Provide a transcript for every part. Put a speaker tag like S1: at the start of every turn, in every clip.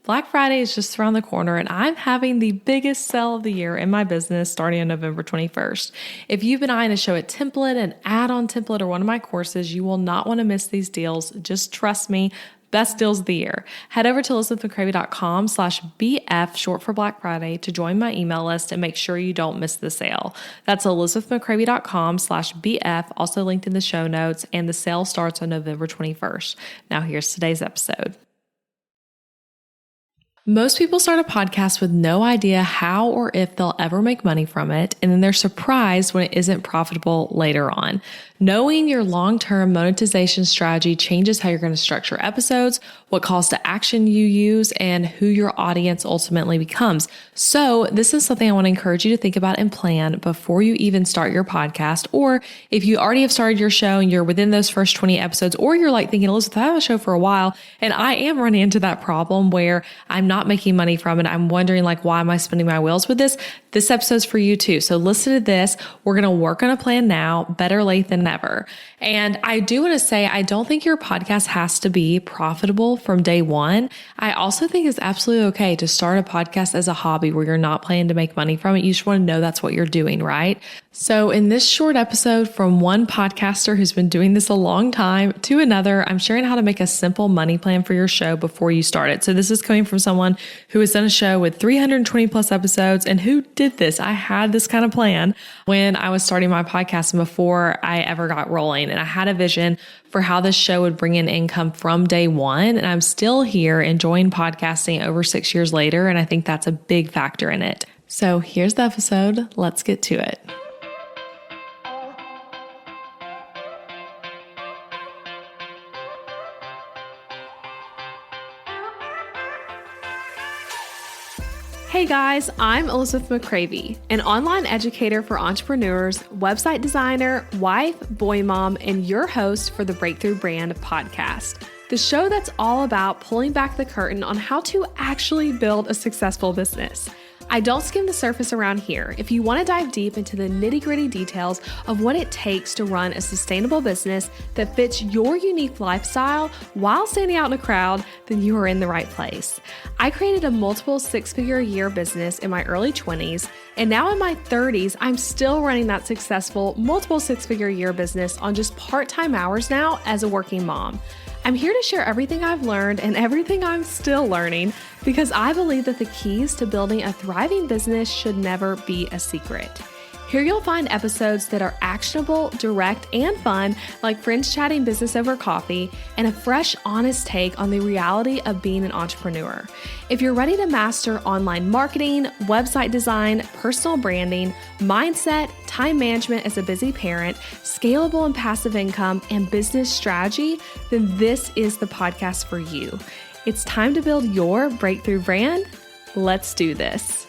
S1: Black Friday is just around the corner and I'm having the biggest sale of the year in my business starting on November 21st. If you've been eyeing to show a template, an add-on template, or one of my courses, you will not want to miss these deals. Just trust me. Best deals of the year. Head over to elizabethmccravy.com/BF, short for Black Friday, to join my email list and make sure you don't miss the sale. That's elizabethmccravy.com/BF, also linked in the show notes, and the sale starts on November 21st. Now here's today's episode. Most people start a podcast with no idea how or if they'll ever make money from it, and then they're surprised when it isn't profitable later on. Knowing your long-term monetization strategy changes how you're going to structure episodes, what calls to action you use, and who your audience ultimately becomes. So this is something I want to encourage you to think about and plan before you even start your podcast. Or if you already have started your show and you're within those first 20 episodes, or you're like thinking, Elizabeth, I have a show for a while, and I am running into that problem where I'm not making money from it. I'm wondering, like, why am I spinning my wheels with this? This episode's for you too. So listen to this. We're going to work on a plan now, better late than never. And I do want to say, I don't think your podcast has to be profitable from day one. I also think it's absolutely okay to start a podcast as a hobby where you're not planning to make money from it. You just want to know that's what you're doing, right? So in this short episode, from one podcaster who's been doing this a long time to another, I'm sharing how to make a simple money plan for your show before you start it. So this is coming from someone who has done a show with 320 plus episodes and who did this. I had this kind of plan when I was starting my podcast and before I ever got rolling. And I had a vision for how this show would bring in income from day one. And I'm still here enjoying podcasting over 6 years later. And I think that's a big factor in it. So here's the episode. Let's get to it. Hey guys, I'm Elizabeth McCravy, an online educator for entrepreneurs, website designer, wife, boy mom, and your host for the Breakthrough Brand podcast, the show that's all about pulling back the curtain on how to actually build a successful business. I don't skim the surface around here. If you want to dive deep into the nitty-gritty details of what it takes to run a sustainable business that fits your unique lifestyle while standing out in a crowd, then you are in the right place. I created a multiple six-figure a year business in my early 20s, and now in my 30s, I'm still running that successful multiple six-figure a year business on just part-time hours now as a working mom. I'm here to share everything I've learned and everything I'm still learning because I believe that the keys to building a thriving business should never be a secret. Here you'll find episodes that are actionable, direct, and fun, like friends chatting business over coffee, and a fresh, honest take on the reality of being an entrepreneur. If you're ready to master online marketing, website design, personal branding, mindset, time management as a busy parent, scalable and passive income, and business strategy, then this is the podcast for you. It's time to build your breakthrough brand. Let's do this.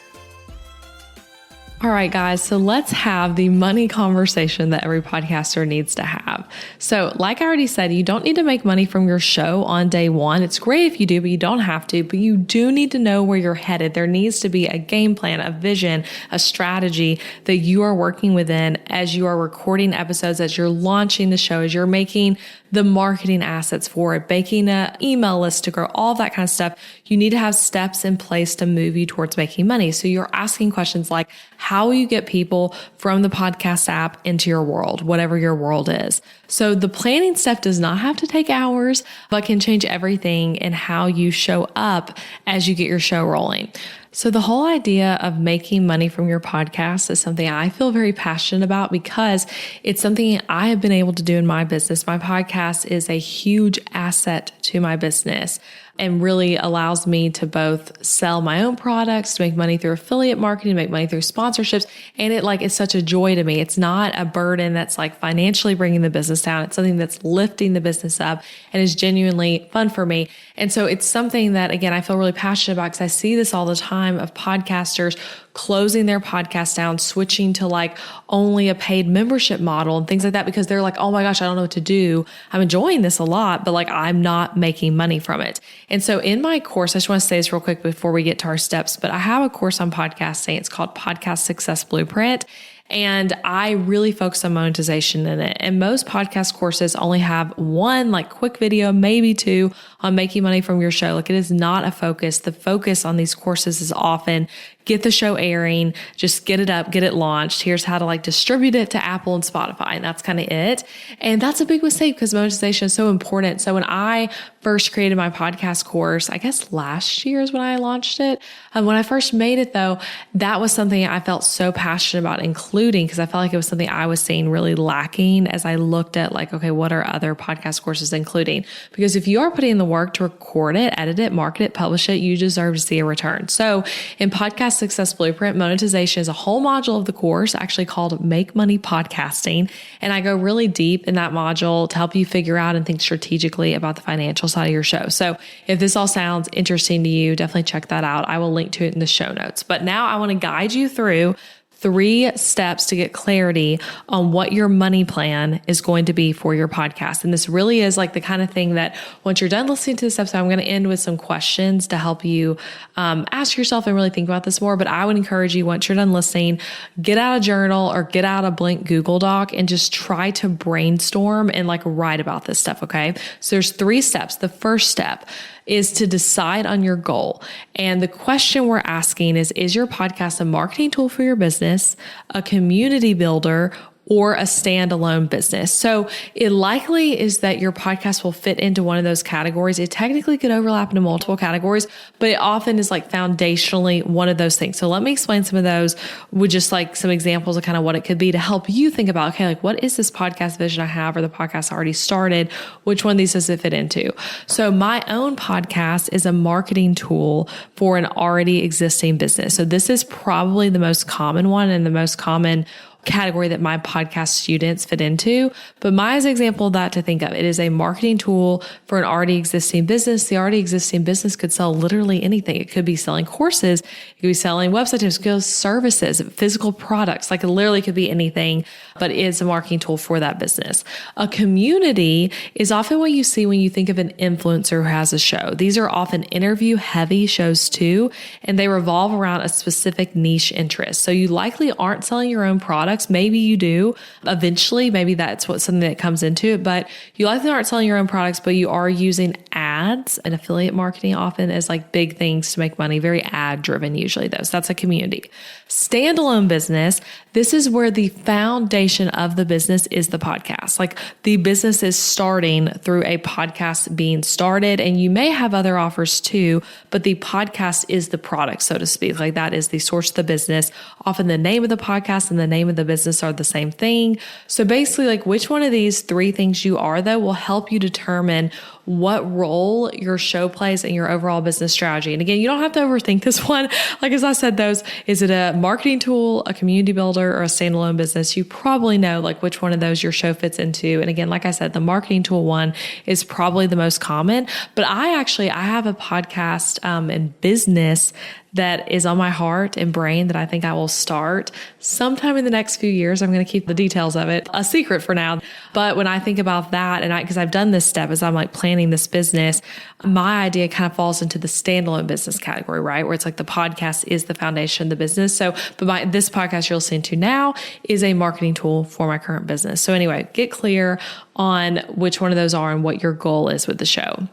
S1: All right, guys, so let's have the money conversation that every podcaster needs to have. So like I already said, you don't need to make money from your show on day one. It's great if you do, but you don't have to. But you do need to know where you're headed. There needs to be a game plan, a vision, a strategy that you are working within as you are recording episodes, as you're launching the show, as you're making the marketing assets for it, making an email list to grow, all that kind of stuff. You need to have steps in place to move you towards making money. So you're asking questions like, how will you get people from the podcast app into your world, whatever your world is? So the planning step does not have to take hours, but can change everything in how you show up as you get your show rolling. So the whole idea of making money from your podcast is something I feel very passionate about because it's something I have been able to do in my business. My podcast is a huge asset to my business and really allows me to both sell my own products, to make money through affiliate marketing, make money through sponsorships. And it's such a joy to me. It's not a burden that's like financially bringing the business down. It's something that's lifting the business up and is genuinely fun for me. And so it's something that, again, I feel really passionate about because I see this all the time of podcasters closing their podcast down, switching to like only a paid membership model and things like that because they're like, oh my gosh, I don't know what to do. I'm enjoying this a lot, but like I'm not making money from it. And so in my course, I just want to say this real quick before we get to our steps, but I have a course on podcasting. It's called Podcast Success Blueprint. And I really focus on monetization in it. And most podcast courses only have one like quick video, maybe two, on making money from your show. Like, it is not a focus. The focus on these courses is often get the show airing, just get it up, get it launched. Here's how to like distribute it to Apple and Spotify. And that's kind of it. And that's a big mistake because monetization is so important. So when I first created my podcast course, I guess last year is when I launched it. When I first made it though, that was something I felt so passionate about including because I felt like it was something I was seeing really lacking as I looked at like, okay, what are other podcast courses including? Because if you are putting in the work to record it, edit it, market it, publish it, you deserve to see a return. So in Podcast Success Blueprint, monetization is a whole module of the course actually called Make Money Podcasting. And I go really deep in that module to help you figure out and think strategically about the financial side of your show. So if this all sounds interesting to you, definitely check that out. I will link to it in the show notes. But now I want to guide you through 3 steps to get clarity on what your money plan is going to be for your podcast. And this really is like the kind of thing that once you're done listening to this episode, I'm going to end with some questions to help you ask yourself and really think about this more. But I would encourage you, once you're done listening, get out a journal or get out a blank Google Doc and just try to brainstorm and like write about this stuff. Okay. So there's 3 steps. The first step is to decide on your goal. And the question we're asking is your podcast a marketing tool for your business, a community builder, or a standalone business? So it likely is that your podcast will fit into one of those categories. It technically could overlap into multiple categories, but it often is like foundationally one of those things. So let me explain some of those with just like some examples of kind of what it could be to help you think about, okay, like what is this podcast vision I have or the podcast I already started? Which one of these does it fit into? So my own podcast is a marketing tool for an already existing business. So this is probably the most common one and the most common category that my podcast students fit into. But my as an example of that to think of, it is a marketing tool for an already existing business. The already existing business could sell literally anything. It could be selling courses. It could be selling website tips, it could be services, physical products. Like it literally could be anything, but it's a marketing tool for that business. A community is often what you see when you think of an influencer who has a show. These are often interview heavy shows too, and they revolve around a specific niche interest. So you likely aren't selling your own products. Maybe you do eventually. Maybe that's something that comes into it, but you likely aren't selling your own products, but you are using ads and affiliate marketing often as like big things to make money, very ad driven usually though. So that's a community. Standalone business. This is where the foundation of the business is the podcast. Like the business is starting through a podcast being started, and you may have other offers too, but the podcast is the product, so to speak. Like that is the source of the business. Often the name of the podcast and the name of the business are the same thing. So basically like which one of these 3 things you are though will help you determine what role your show plays in your overall business strategy. And again, you don't have to overthink this one. Like, as I said, is it a marketing tool, a community builder, or a standalone business? You probably know like which one of those your show fits into. And again, like I said, the marketing tool one is probably the most common, but I have a podcast and business that is on my heart and brain that I think I will start sometime in the next few years. I'm going to keep the details of it a secret for now. But when I think about that, and because I've done this step as I'm like planning this business, my idea kind of falls into the standalone business category, right? Where it's like the podcast is the foundation of the business. So, but this podcast you're listening to now is a marketing tool for my current business. So anyway, get clear on which one of those are and what your goal is with the show.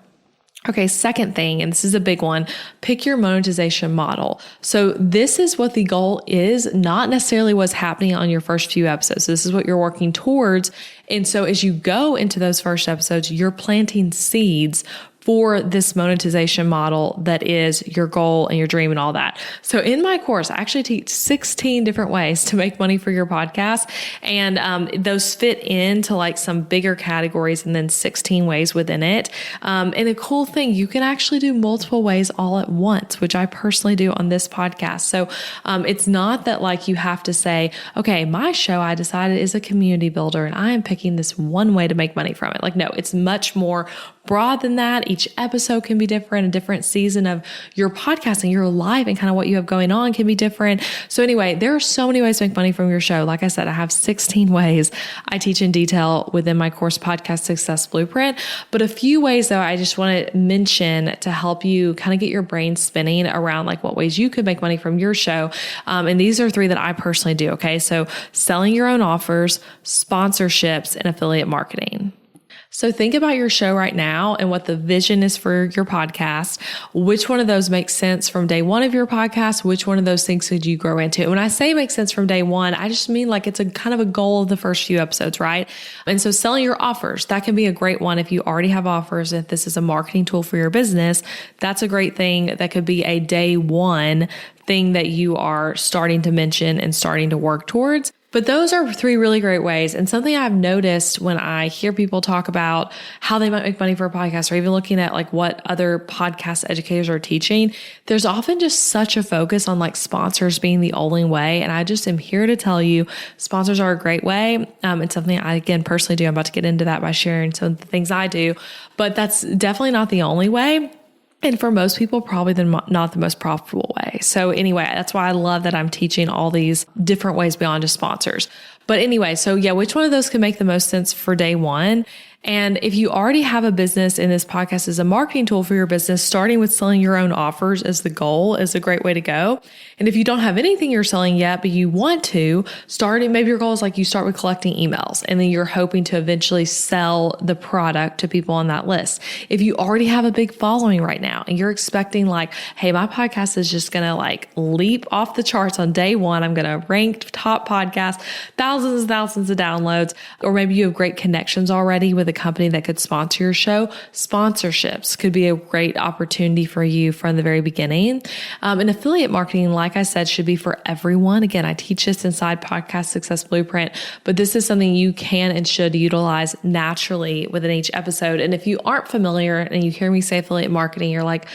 S1: Okay, second thing, and this is a big one, pick your monetization model. So this is what the goal is, not necessarily what's happening on your first few episodes. This is what you're working towards. And so as you go into those first episodes, you're planting seeds for this monetization model that is your goal and your dream and all that. So in my course, I actually teach 16 different ways to make money for your podcast. And those fit into like some bigger categories and then 16 ways within it. And a cool thing, you can actually do multiple ways all at once, which I personally do on this podcast. So it's not that like you have to say, okay, my show I decided is a community builder and I am picking this one way to make money from it. Like, no, it's much more broad than that. Each Each episode can be different. A different season of your podcasting, your life, and kind of what you have going on can be different. So anyway, there are so many ways to make money from your show. Like I said, I have 16 ways I teach in detail within my course, Podcast Success Blueprint. But a few ways though, I just want to mention to help you kind of get your brain spinning around like what ways you could make money from your show. And these are 3 that I personally do. Okay. So selling your own offers, sponsorships, and affiliate marketing. So think about your show right now and what the vision is for your podcast. Which one of those makes sense from day one of your podcast? Which one of those things could you grow into? And when I say make sense from day one, I just mean like it's a kind of a goal of the first few episodes, right? And so selling your offers, that can be a great one if you already have offers. If this is a marketing tool for your business, that's a great thing. That could be a day one thing that you are starting to mention and starting to work towards. But those are 3 really great ways. And something I've noticed when I hear people talk about how they might make money for a podcast, or even looking at like what other podcast educators are teaching, there's often just such a focus on like sponsors being the only way. And I just am here to tell you sponsors are a great way. It's something I, again, personally do. I'm about to get into that by sharing some of the things I do, but that's definitely not the only way. And for most people, probably not the most profitable way. So anyway, that's why I love that I'm teaching all these different ways beyond just sponsors. But anyway, so yeah, which one of those can make the most sense for day one? And if you already have a business and this podcast is a marketing tool for your business, starting with selling your own offers as the goal is a great way to go. And if you don't have anything you're selling yet, but you want to start, maybe your goal is like you start with collecting emails and then you're hoping to eventually sell the product to people on that list. If you already have a big following right now and you're expecting like, hey, my podcast is just going to like leap off the charts on day one. I'm going to rank top podcast, thousands and thousands of downloads, or maybe you have great connections already with a company that could sponsor your show. Sponsorships could be a great opportunity for you from the very beginning. And affiliate marketing, like I said, should be for everyone. Again, I teach this inside Podcast Success Blueprint, but this is something you can and should utilize naturally within each episode. And if you aren't familiar and you hear me say affiliate marketing, you're like,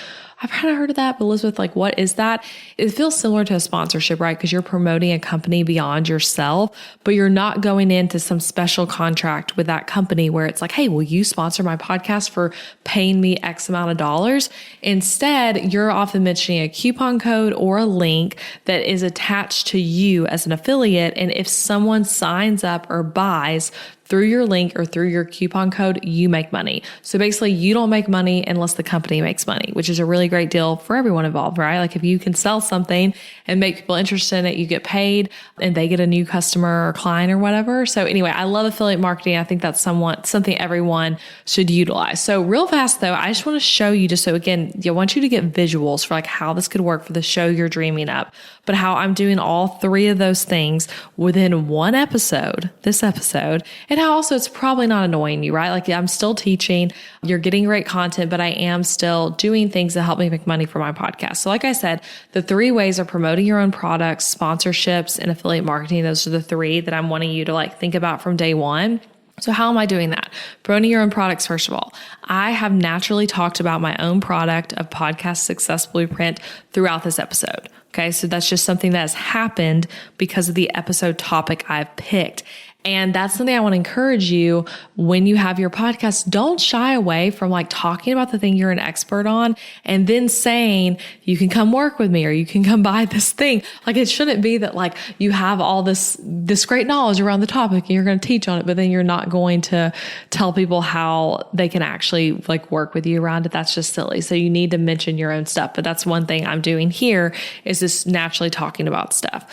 S1: I've kind of heard of that, but Elizabeth, like, what is that? It feels similar to a sponsorship, right? Because you're promoting a company beyond yourself, but you're not going into some special contract with that company where it's like, hey, will you sponsor my podcast for paying me X amount of dollars? Instead, you're often mentioning a coupon code or a link that is attached to you as an affiliate. And if someone signs up or buys through your link or through your coupon code, you make money. So basically you don't make money unless the company makes money, which is a really great deal for everyone involved, right? Like if you can sell something and make people interested in it, you get paid and they get a new customer or client or whatever. So anyway, I love affiliate marketing. I think that's something everyone should utilize. So real fast though, I just want to show you just so again, I want you to get visuals for like how this could work for the show you're dreaming up, but how I'm doing all 3 of those things within one episode, this episode, and how also it's probably not annoying you, right? Like I'm still teaching, you're getting great content, but I am still doing things that help me make money for my podcast. So like I said, the 3 ways are promoting your own products, sponsorships, and affiliate marketing. Those are the 3 that I'm wanting you to like think about from day one. So how am I doing that? Promoting your own products, first of all. I have naturally talked about my own product of Podcast Success Blueprint throughout this episode. Okay, so that's just something that has happened because of the episode topic I've picked. And that's something I want to encourage you when you have your podcast. Don't shy away from like talking about the thing you're an expert on and then saying, you can come work with me or you can come buy this thing. Like it shouldn't be that like you have all this great knowledge around the topic and you're going to teach on it, but then you're not going to tell people how they can actually like work with you around it. That's just silly. So you need to mention your own stuff. But that's one thing I'm doing here is just naturally talking about stuff.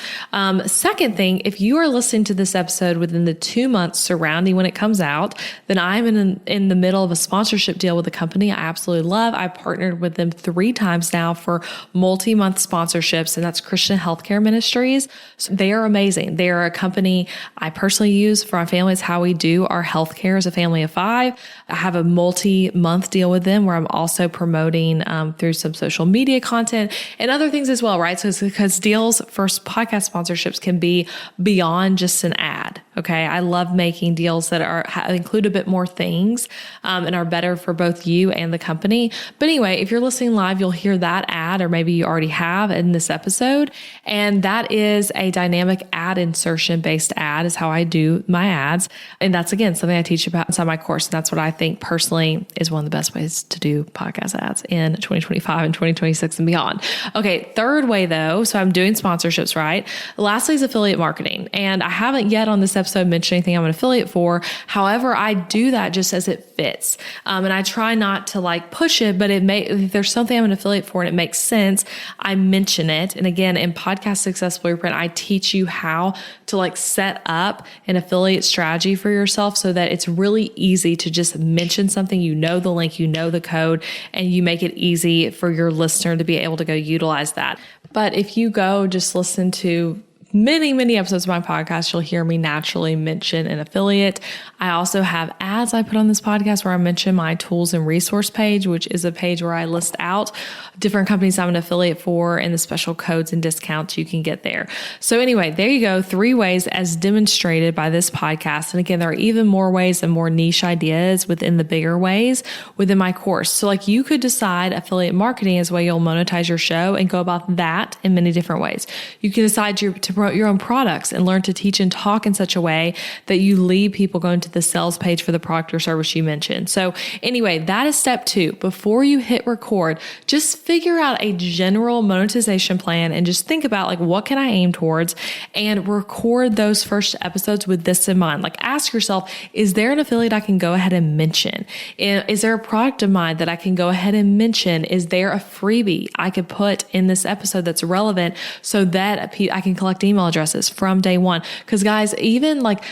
S1: Second thing, if you are listening to this episode within the 2 months surrounding when it comes out, then I'm in the middle of a sponsorship deal with a company I absolutely love. I partnered with them 3 times now for multi-month sponsorships, and that's Christian Healthcare Ministries. So they are amazing. They are a company I personally use for our family. It's how we do our healthcare as a family of 5. I have a multi-month deal with them where I'm also promoting through some social media content and other things as well, right? So it's because deals for podcast sponsorships can be beyond just an ad. Okay. I love making deals that include a bit more things, and are better for both you and the company. But anyway, if you're listening live, you'll hear that ad, or maybe you already have in this episode. And that is a dynamic ad insertion based ad is how I do my ads. And that's, again, something I teach about inside my course. And that's what I think personally is one of the best ways to do podcast ads in 2025 and 2026 and beyond. Okay. Third way though. So I'm doing sponsorships, right? Lastly is affiliate marketing. And I haven't yet on this episode mentioned anything I'm an affiliate for. However, I do that just as it fits. And I try not to like push it, but if there's something I'm an affiliate for and it makes sense, I mention it. And again, in Podcast Success Blueprint, I teach you how to like set up an affiliate strategy for yourself so that it's really easy to just mention something, you know the link, you know the code, and you make it easy for your listener to be able to go utilize that. But if you go just listen to many episodes of my podcast, you'll hear me naturally mention an affiliate. I also have ads I put on this podcast where I mention my tools and resource page, which is a page where I list out different companies I'm an affiliate for and the special codes and discounts you can get there. So anyway, there you go. 3 ways as demonstrated by this podcast. And again, there are even more ways and more niche ideas within the bigger ways within my course. So like you could decide affiliate marketing is the way you'll monetize your show and go about that in many different ways. You can decide to promote your own products and learn to teach and talk in such a way that you lead people going to the sales page for the product or service you mentioned. So anyway, that is step 2. Before you hit record, just figure out a general monetization plan and just think about like, what can I aim towards, and record those first episodes with this in mind. Like ask yourself, is there an affiliate I can go ahead and mention? Is there a product of mine that I can go ahead and mention? Is there a freebie I could put in this episode that's relevant so that I can collect email addresses from day one? Because guys, even like,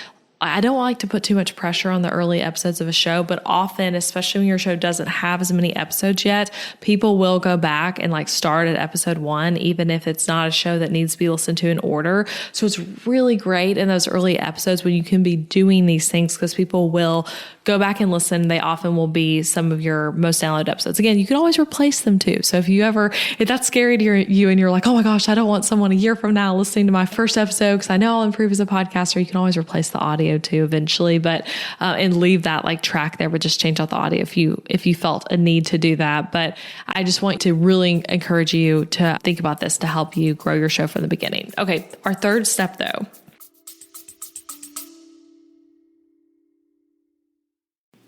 S1: I don't like to put too much pressure on the early episodes of a show, but often, especially when your show doesn't have as many episodes yet, people will go back and like start at episode 1, even if it's not a show that needs to be listened to in order. So it's really great in those early episodes when you can be doing these things, because people will go back and listen. They often will be some of your most downloaded episodes. Again, you can always replace them too. So if that's scary to you and you're like, oh my gosh, I don't want someone a year from now listening to my first episode because I know I'll improve as a podcaster, you can always replace the audio too eventually, but and leave that like track there, but just change out the audio if you felt a need to do that. But I just want to really encourage you to think about this to help you grow your show from the beginning. Okay, our third step though.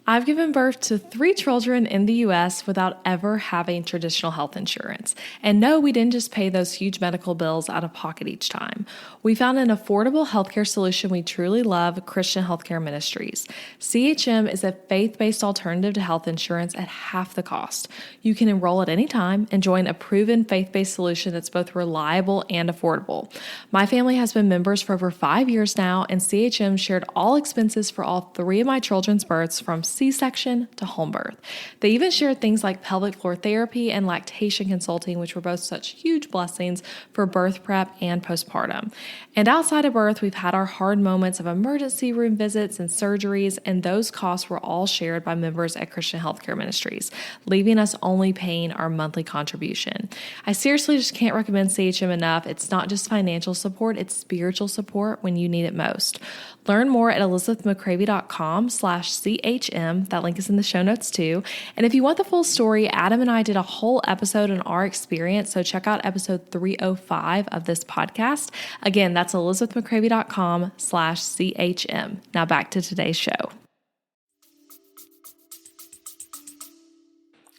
S1: I've given birth to 3 children in the US without ever having traditional health insurance. And no, we didn't just pay those huge medical bills out of pocket each time. We found an affordable healthcare solution we truly love, Christian Healthcare Ministries. CHM is a faith-based alternative to health insurance at half the cost. You can enroll at any time and join a proven faith-based solution that's both reliable and affordable. My family has been members for over 5 years now, and CHM shared all expenses for all 3 of my children's births, from C-section to home birth. They even shared things like pelvic floor therapy and lactation consulting, which were both such huge blessings for birth prep and postpartum. And outside of birth, we've had our hard moments of emergency room visits and surgeries, and those costs were all shared by members at Christian Healthcare Ministries, leaving us only paying our monthly contribution. I seriously just can't recommend CHM enough. It's not just financial support, it's spiritual support when you need it most. Learn more at elizabethmccravey.com/CHM. That link is in the show notes too. And if you want the full story, Adam and I did a whole episode on our experience, so check out episode 305 of this podcast. Again, that's elizabethmccravey.com/CHM. Now back to today's show.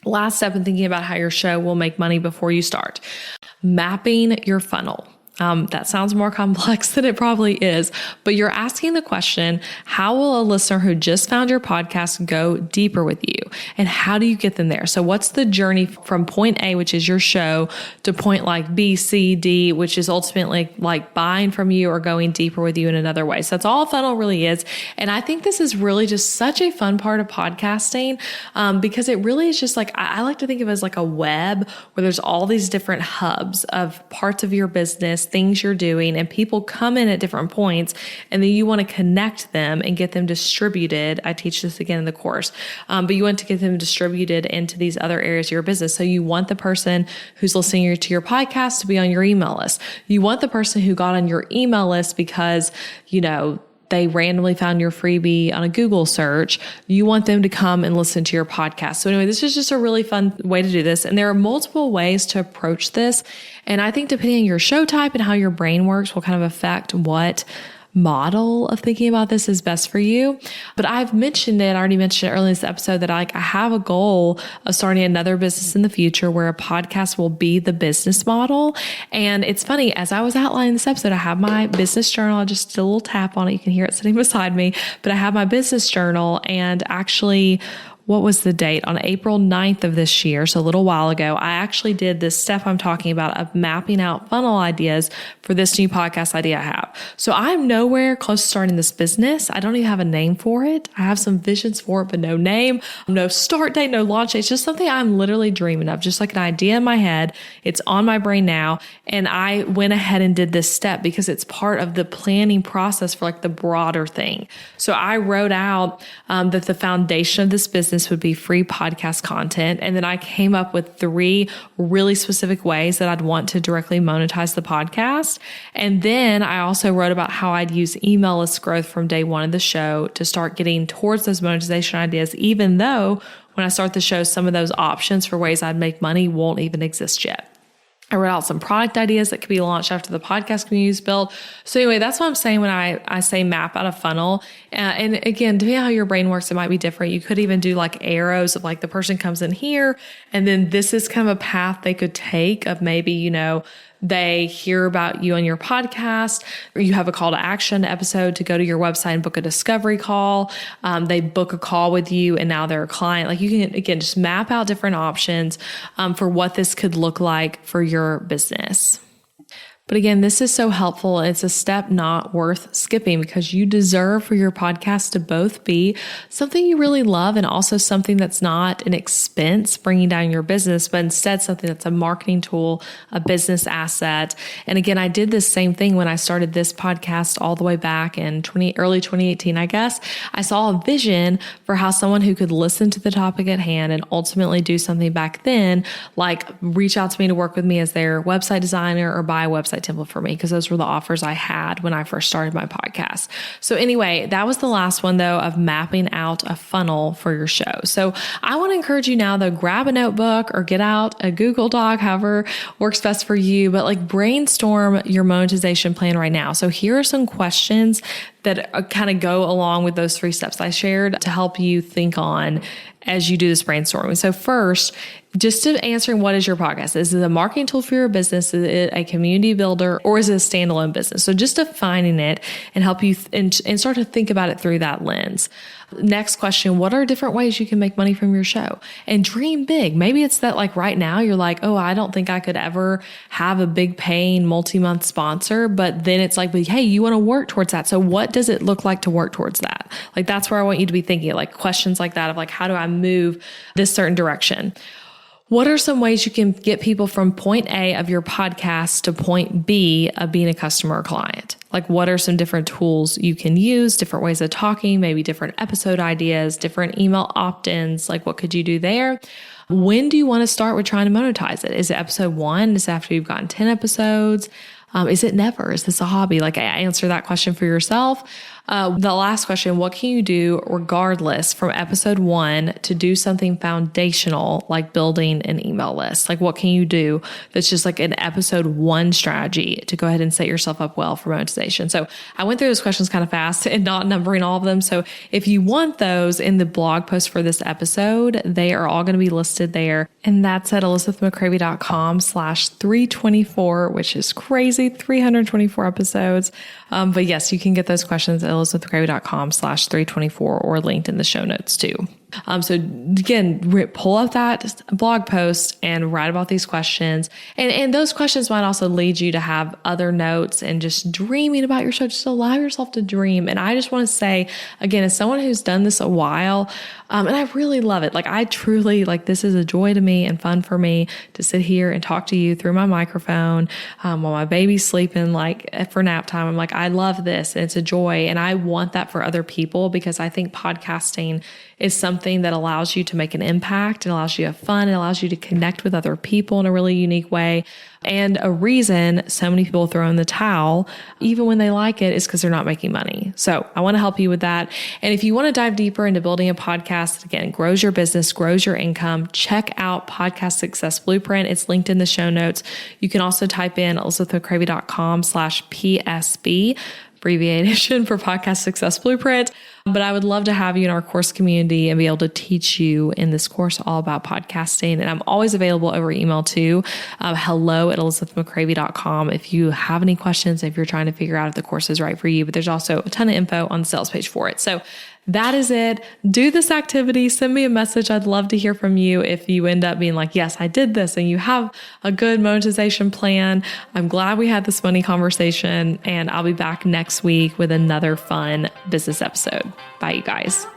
S1: Last step in thinking about how your show will make money before you start: mapping your funnel. That sounds more complex than it probably is, but you're asking the question, how will a listener who just found your podcast go deeper with you? And how do you get them there? So what's the journey from point A, which is your show, to point like B, C, D, which is ultimately like buying from you or going deeper with you in another way? So that's all a funnel really is. And I think this is really just such a fun part of podcasting, because it really is just like, I like to think of it as like a web where there's all these different hubs of parts of your business, things you're doing, and people come in at different points, and then you want to connect them and get them distributed. I teach this again in the course, but you want to get them distributed into these other areas of your business. So you want the person who's listening to your podcast to be on your email list. You want the person who got on your email list because, they randomly found your freebie on a Google search, you want them to come and listen to your podcast. So anyway, this is just a really fun way to do this. And there are multiple ways to approach this. And I think depending on your show type and how your brain works will kind of affect what model of thinking about this is best for you. But I've mentioned it, I already mentioned it earlier in this episode, that I have a goal of starting another business in the future where a podcast will be the business model. And it's funny, as I was outlining this episode, I have my business journal. I just did a little tap on it. You can hear it sitting beside me, but I have my business journal, and actually, what was the date? On April 9th of this year, so a little while ago, I actually did this step I'm talking about of mapping out funnel ideas for this new podcast idea I have. So I'm nowhere close to starting this business. I don't even have a name for it. I have some visions for it, but no name, no start date, no launch date. It's just something I'm literally dreaming of, just like an idea in my head. It's on my brain now. And I went ahead and did this step because it's part of the planning process for like the broader thing. So I wrote out that the foundation of this business would be free podcast content. And then I came up with 3 really specific ways that I'd want to directly monetize the podcast. And then I also wrote about how I'd use email list growth from day one of the show to start getting towards those monetization ideas, even though when I start the show, some of those options for ways I'd make money won't even exist yet. I wrote out some product ideas that could be launched after the podcast community is built. So anyway, that's what I'm saying when I say map out a funnel. And again, depending on how your brain works, it might be different. You could even do like arrows of like the person comes in here, and then this is kind of a path they could take of maybe, they hear about you on your podcast, or you have a call to action episode to go to your website and book a discovery call. They book a call with you and now they're a client. Like you can, again, just map out different options for what this could look like for your business. But again, this is so helpful. It's a step not worth skipping because you deserve for your podcast to both be something you really love and also something that's not an expense bringing down your business, but instead something that's a marketing tool, a business asset. And again, I did this same thing when I started this podcast all the way back in early 2018, I guess. I saw a vision for how someone who could listen to the topic at hand and ultimately do something back then, like reach out to me to work with me as their website designer or buy a website template for me, because those were the offers I had when I first started my podcast. So anyway, that was the last one though of mapping out a funnel for your show. So I want to encourage you now though, grab a notebook or get out a Google Doc, however works best for you, but like brainstorm your monetization plan right now. So here are some questions that kind of go along with those 3 steps I shared to help you think on as you do this brainstorming. So first, just to answering, what is your podcast? Is it a marketing tool for your business? Is it a community builder, or is it a standalone business? So just defining it and help you and start to think about it through that lens. Next question, what are different ways you can make money from your show? And dream big. Maybe it's that like right now you're like, oh, I don't think I could ever have a big paying multi-month sponsor, but then it's like, but hey, you want to work towards that. So what does it look like to work towards that? Like that's where I want you to be thinking, like questions like that of like, how do I move this certain direction? What are some ways you can get people from point A of your podcast to point B of being a customer or client? Like what are some different tools you can use, different ways of talking, maybe different episode ideas, different email opt-ins? Like what could you do there? When do you want to start with trying to monetize it? Is it episode 1? Is it after you've gotten 10 episodes? Is it never? Is this a hobby? Like answer that question for yourself. The last question, what can you do regardless from episode 1 to do something foundational like building an email list? Like what can you do that's just like an episode 1 strategy to go ahead and set yourself up well for monetization? So I went through those questions kind of fast and not numbering all of them. So if you want those in the blog post for this episode, they are all going to be listed there. And that's at elizabethmccravey.com/324, which is crazy, 324 episodes. But yes, you can get those questions at elizabethmccravey.com/324 or linked in the show notes too. So again, pull up that blog post and write about these questions. And those questions might also lead you to have other notes and just dreaming about your show. Just allow yourself to dream. And I just want to say, again, as someone who's done this a while, and I really love it. Like I truly, like this is a joy to me and fun for me to sit here and talk to you through my microphone while my baby's sleeping, like for nap time. I'm like, I love this. And it's a joy. And I want that for other people because I think podcasting is something that allows you to make an impact. It allows you to have fun. It allows you to connect with other people in a really unique way. And a reason so many people throw in the towel, even when they like it, is because they're not making money. So I want to help you with that. And if you want to dive deeper into building a podcast that, again, grows your business, grows your income, check out Podcast Success Blueprint. It's linked in the show notes. You can also type in elizabethmccravey.com/PSB, abbreviation for Podcast Success Blueprint. But I would love to have you in our course community and be able to teach you in this course all about podcasting. And I'm always available over email too. hello@elizabethmccravey.com if you have any questions, if you're trying to figure out if the course is right for you. But there's also a ton of info on the sales page for it. So that is it. Do this activity. Send me a message. I'd love to hear from you if you end up being like, yes, I did this, and you have a good monetization plan. I'm glad we had this money conversation, and I'll be back next week with another fun business episode. Bye, you guys.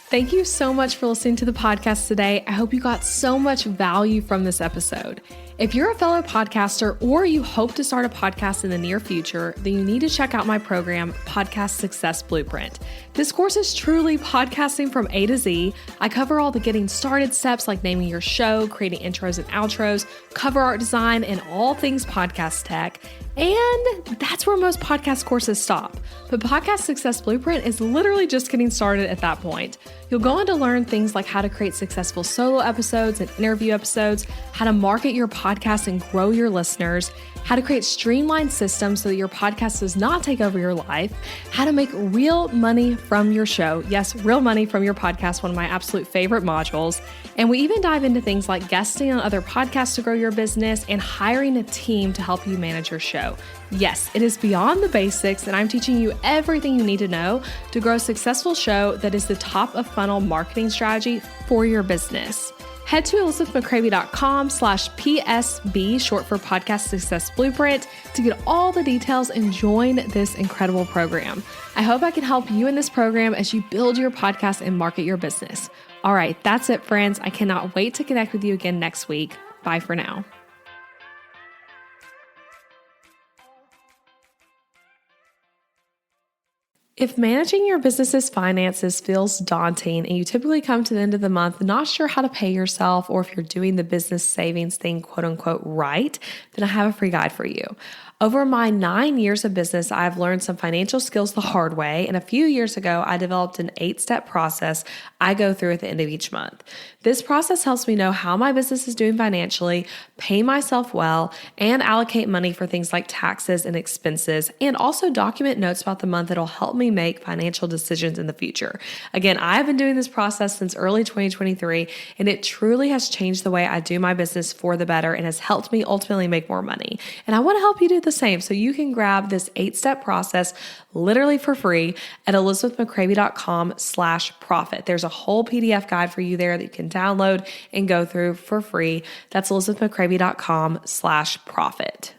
S1: Thank you so much for listening to the podcast today. I hope you got so much value from this episode. If you're a fellow podcaster or you hope to start a podcast in the near future, then you need to check out my program, Podcast Success Blueprint. This course is truly podcasting from A to Z. I cover all the getting started steps like naming your show, creating intros and outros, cover art design, and all things podcast tech. And that's where most podcast courses stop. But Podcast Success Blueprint is literally just getting started at that point. You'll go on to learn things like how to create successful solo episodes and interview episodes, how to market your podcast and grow your listeners, how to create streamlined systems so that your podcast does not take over your life, how to make real money from your show. Yes, real money from your podcast, one of my absolute favorite modules. And we even dive into things like guesting on other podcasts to grow your business and hiring a team to help you manage your show. Yes, it is beyond the basics, and I'm teaching you everything you need to know to grow a successful show that is the top of funnel marketing strategy for your business. Head to elizabethmccravey.com/PSB, short for Podcast Success Blueprint, to get all the details and join this incredible program. I hope I can help you in this program as you build your podcast and market your business. All right, that's it, friends. I cannot wait to connect with you again next week. Bye for now. If managing your business's finances feels daunting and you typically come to the end of the month not sure how to pay yourself, or if you're doing the business savings thing, quote unquote, right, then I have a free guide for you. Over my 9 years of business, I've learned some financial skills the hard way, and a few years ago, I developed an 8-step process I go through at the end of each month. This process helps me know how my business is doing financially, pay myself well, and allocate money for things like taxes and expenses, and also document notes about the month that'll help me make financial decisions in the future. Again, I've been doing this process since early 2023, and it truly has changed the way I do my business for the better and has helped me ultimately make more money. And I want to help you do the same. So you can grab this 8-step process literally for free at elizabethmccravey.com/profit. There's a whole PDF guide for you there that you can download and go through for free. That's elizabethmccravey.com/profit.